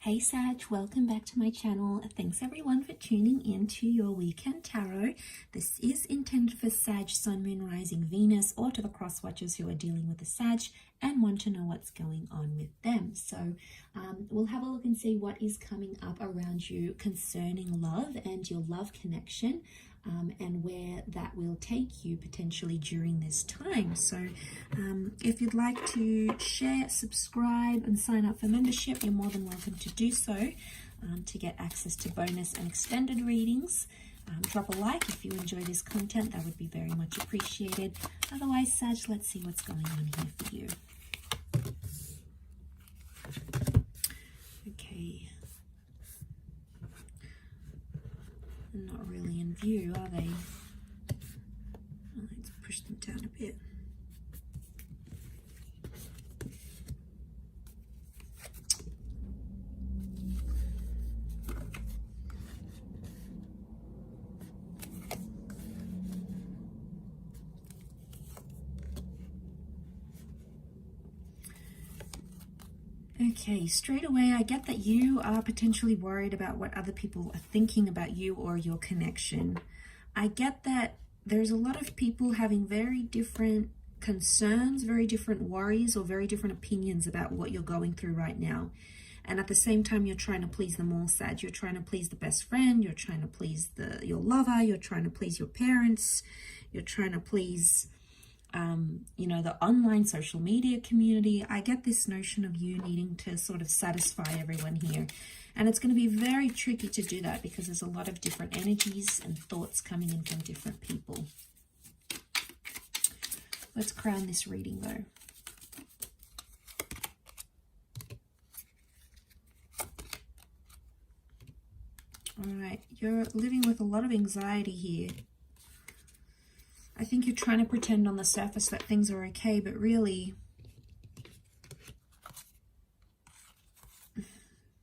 Hey Sag, welcome back to my channel. Thanks everyone for tuning in to your weekend tarot. This is intended for Sag, Sun, Moon, Rising, Venus, or to the cross watchers who are dealing with the Sag and want to know what's going on with them. So we'll have a look and see what is coming up around you concerning love and your love connection, and where that will take you potentially during this time. So if you'd like to share, subscribe and sign up for membership, you're more than welcome to do so to get access to bonus and extended readings. Drop a like if you enjoy this content, that would be very much appreciated. Otherwise, Sag, let's see what's going on here for you. Okay. Not really in view, are they? Let's push them down a bit. Okay, straight away, I get that you are potentially worried about what other people are thinking about you or your connection. I get that there's a lot of people having very different concerns, very different worries, or very different opinions about what you're going through right now. And at the same time, you're trying to please them all, Sag. You're trying to please the best friend, you're trying to please your lover, you're trying to please your parents, you're trying to please the online social media community. I get this notion of you needing to sort of satisfy everyone here. And it's going to be very tricky to do that because there's a lot of different energies and thoughts coming in from different people. Let's crown this reading though. All right, you're living with a lot of anxiety here. I think you're trying to pretend on the surface that things are okay, but really,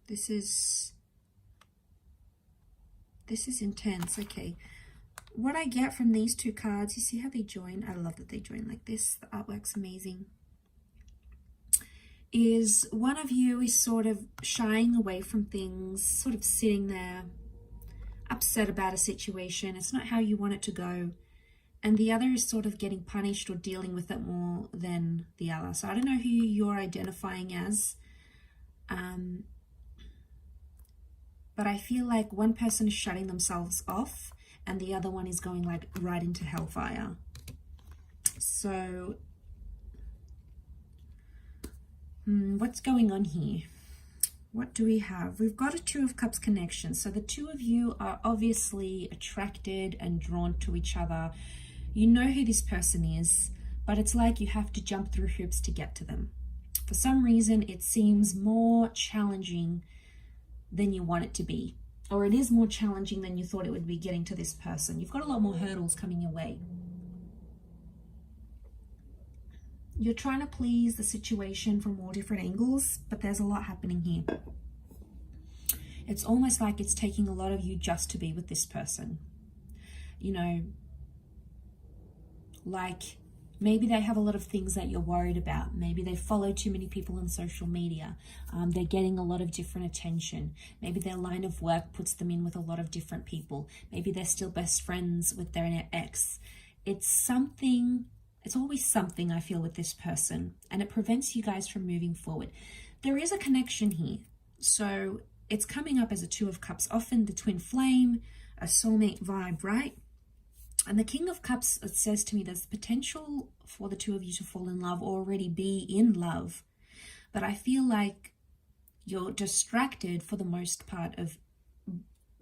this is intense. Okay, what I get from these two cards, you see how they join? I love that they join like this. The artwork's amazing. Is one of you is sort of shying away from things, sort of sitting there, upset about a situation. It's not how you want it to go. And the other is sort of getting punished or dealing with it more than the other. So I don't know who you're identifying as. But I feel like one person is shutting themselves off and the other one is going like right into hellfire. So what's going on here? What do we have? We've got a Two of Cups connection. So the two of you are obviously attracted and drawn to each other. You know who this person is, but it's like you have to jump through hoops to get to them. For some reason, it seems more challenging than you want it to be. Or it is more challenging than you thought it would be getting to this person. You've got a lot more hurdles coming your way. You're trying to please the situation from all different angles, but there's a lot happening here. It's almost like it's taking a lot of you just to be with this person. You know, like maybe they have a lot of things that you're worried about. Maybe they follow too many people on social media. They're getting a lot of different attention. Maybe their line of work puts them in with a lot of different people. Maybe they're still best friends with their ex. It's something, it's always something I feel with this person, and it prevents you guys from moving forward. There is a connection here. So it's coming up as a Two of Cups, often the twin flame, a soulmate vibe, right? And the King of Cups, it says to me, there's potential for the two of you to fall in love or already be in love. But I feel like you're distracted for the most part of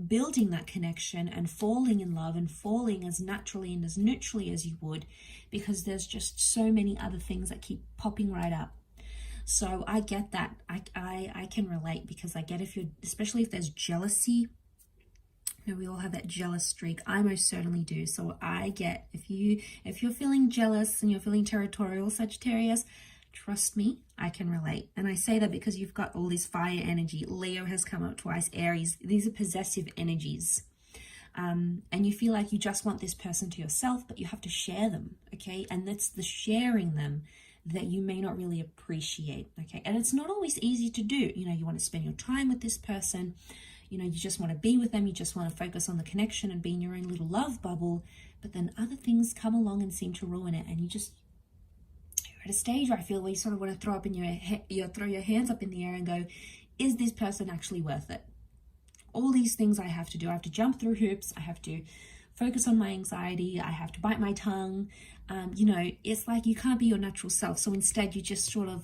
building that connection and falling in love and falling as naturally and as neutrally as you would, because there's just so many other things that keep popping right up. So I get that. I can relate, because I get if you're, especially if there's jealousy. You know, we all have that jealous streak. I most certainly do. So I get if you're feeling jealous and you're feeling territorial, Sagittarius, trust me, I can relate. And I say that because you've got all this fire energy. Leo has come up twice, Aries. These are possessive energies. And you feel like you just want this person to yourself, but you have to share them, okay? And that's the sharing them that you may not really appreciate, okay? And it's not always easy to do. You know, you want to spend your time with this person, you know, you just want to be with them, you just want to focus on the connection and be in your own little love bubble, but then other things come along and seem to ruin it, and you're at a stage where I feel where you sort of want to throw your hands up in the air and go, is this person actually worth it? All these things I have to do. I have to jump through hoops. I have to focus on my anxiety. I have to bite my tongue. You know, it's like you can't be your natural self. So instead, you just sort of,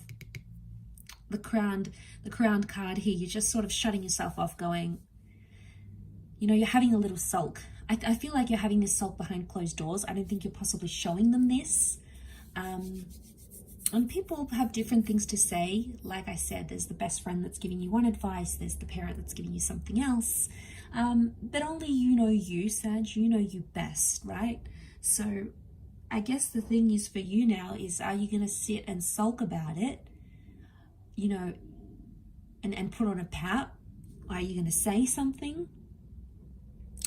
the crowned card here, you're just sort of shutting yourself off, going, you know, you're having a little sulk. I feel like you're having this sulk behind closed doors. I don't think you're possibly showing them this. And people have different things to say. Like I said, there's the best friend that's giving you one advice. There's the parent that's giving you something else. But only you know you, Sag. You know you best, right? So I guess the thing is for you now is, are you going to sit and sulk about it, you know, and put on a pout? Are you going to say something?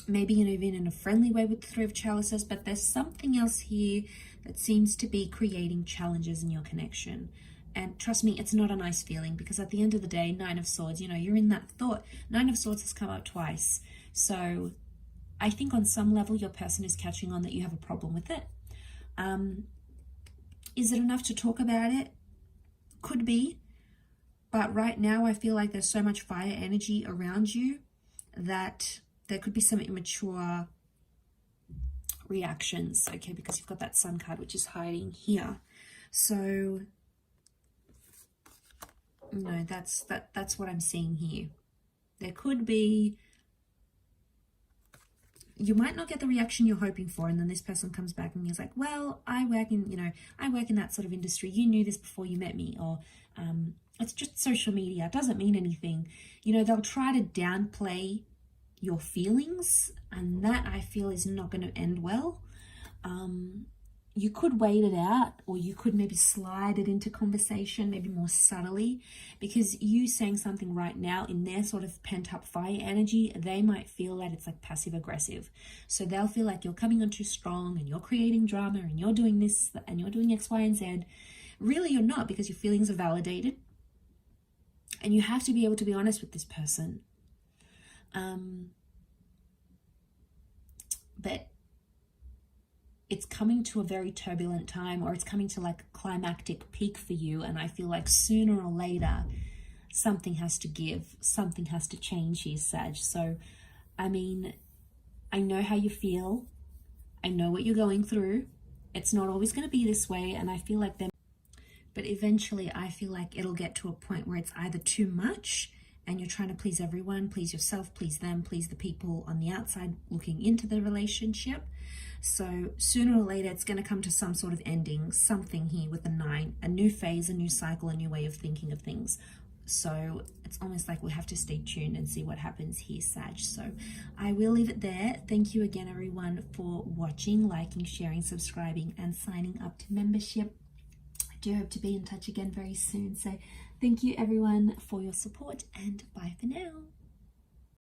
Maybe, you know, even in a friendly way with the Three of Chalices, but there's something else here that seems to be creating challenges in your connection. And trust me, it's not a nice feeling, because at the end of the day, Nine of Swords, you know, you're in that thought. Nine of Swords has come out twice. So I think on some level, your person is catching on that you have a problem with it. Is it enough to talk about it? Could be. But right now, I feel like there's so much fire energy around you that there could be some immature reactions, okay, because you've got that Sun card, which is hiding here. So, no, that's what I'm seeing here. There could be, you might not get the reaction you're hoping for, and then this person comes back and is like, well, I work in that sort of industry. You knew this before you met me, or it's just social media. It doesn't mean anything. You know, they'll try to downplay your feelings, and that I feel is not going to end well. You could wait it out, or you could maybe slide it into conversation, maybe more subtly, because you saying something right now in their sort of pent-up fire energy, they might feel that it's like passive aggressive. So they'll feel like you're coming on too strong and you're creating drama and you're doing this and you're doing X, Y, and Z. Really, you're not, because your feelings are validated, and you have to be able to be honest with this person. But it's coming to a very turbulent time, or it's coming to like a climactic peak for you, and I feel like sooner or later something has to give, something has to change here, Sag. So I mean, I know how you feel, I know what you're going through. It's not always going to be this way, and I feel like but eventually I feel like it'll get to a point where it's either too much and you're trying to please everyone, please yourself, please them, please the people on the outside looking into the relationship. So sooner or later, it's going to come to some sort of ending, something here with the 9, a new phase, a new cycle, a new way of thinking of things. So it's almost like we have to stay tuned and see what happens here, Sag. So I will leave it there. Thank you again, everyone, for watching, liking, sharing, subscribing, and signing up to membership. I do hope to be in touch again very soon. So thank you, everyone, for your support, and bye for now.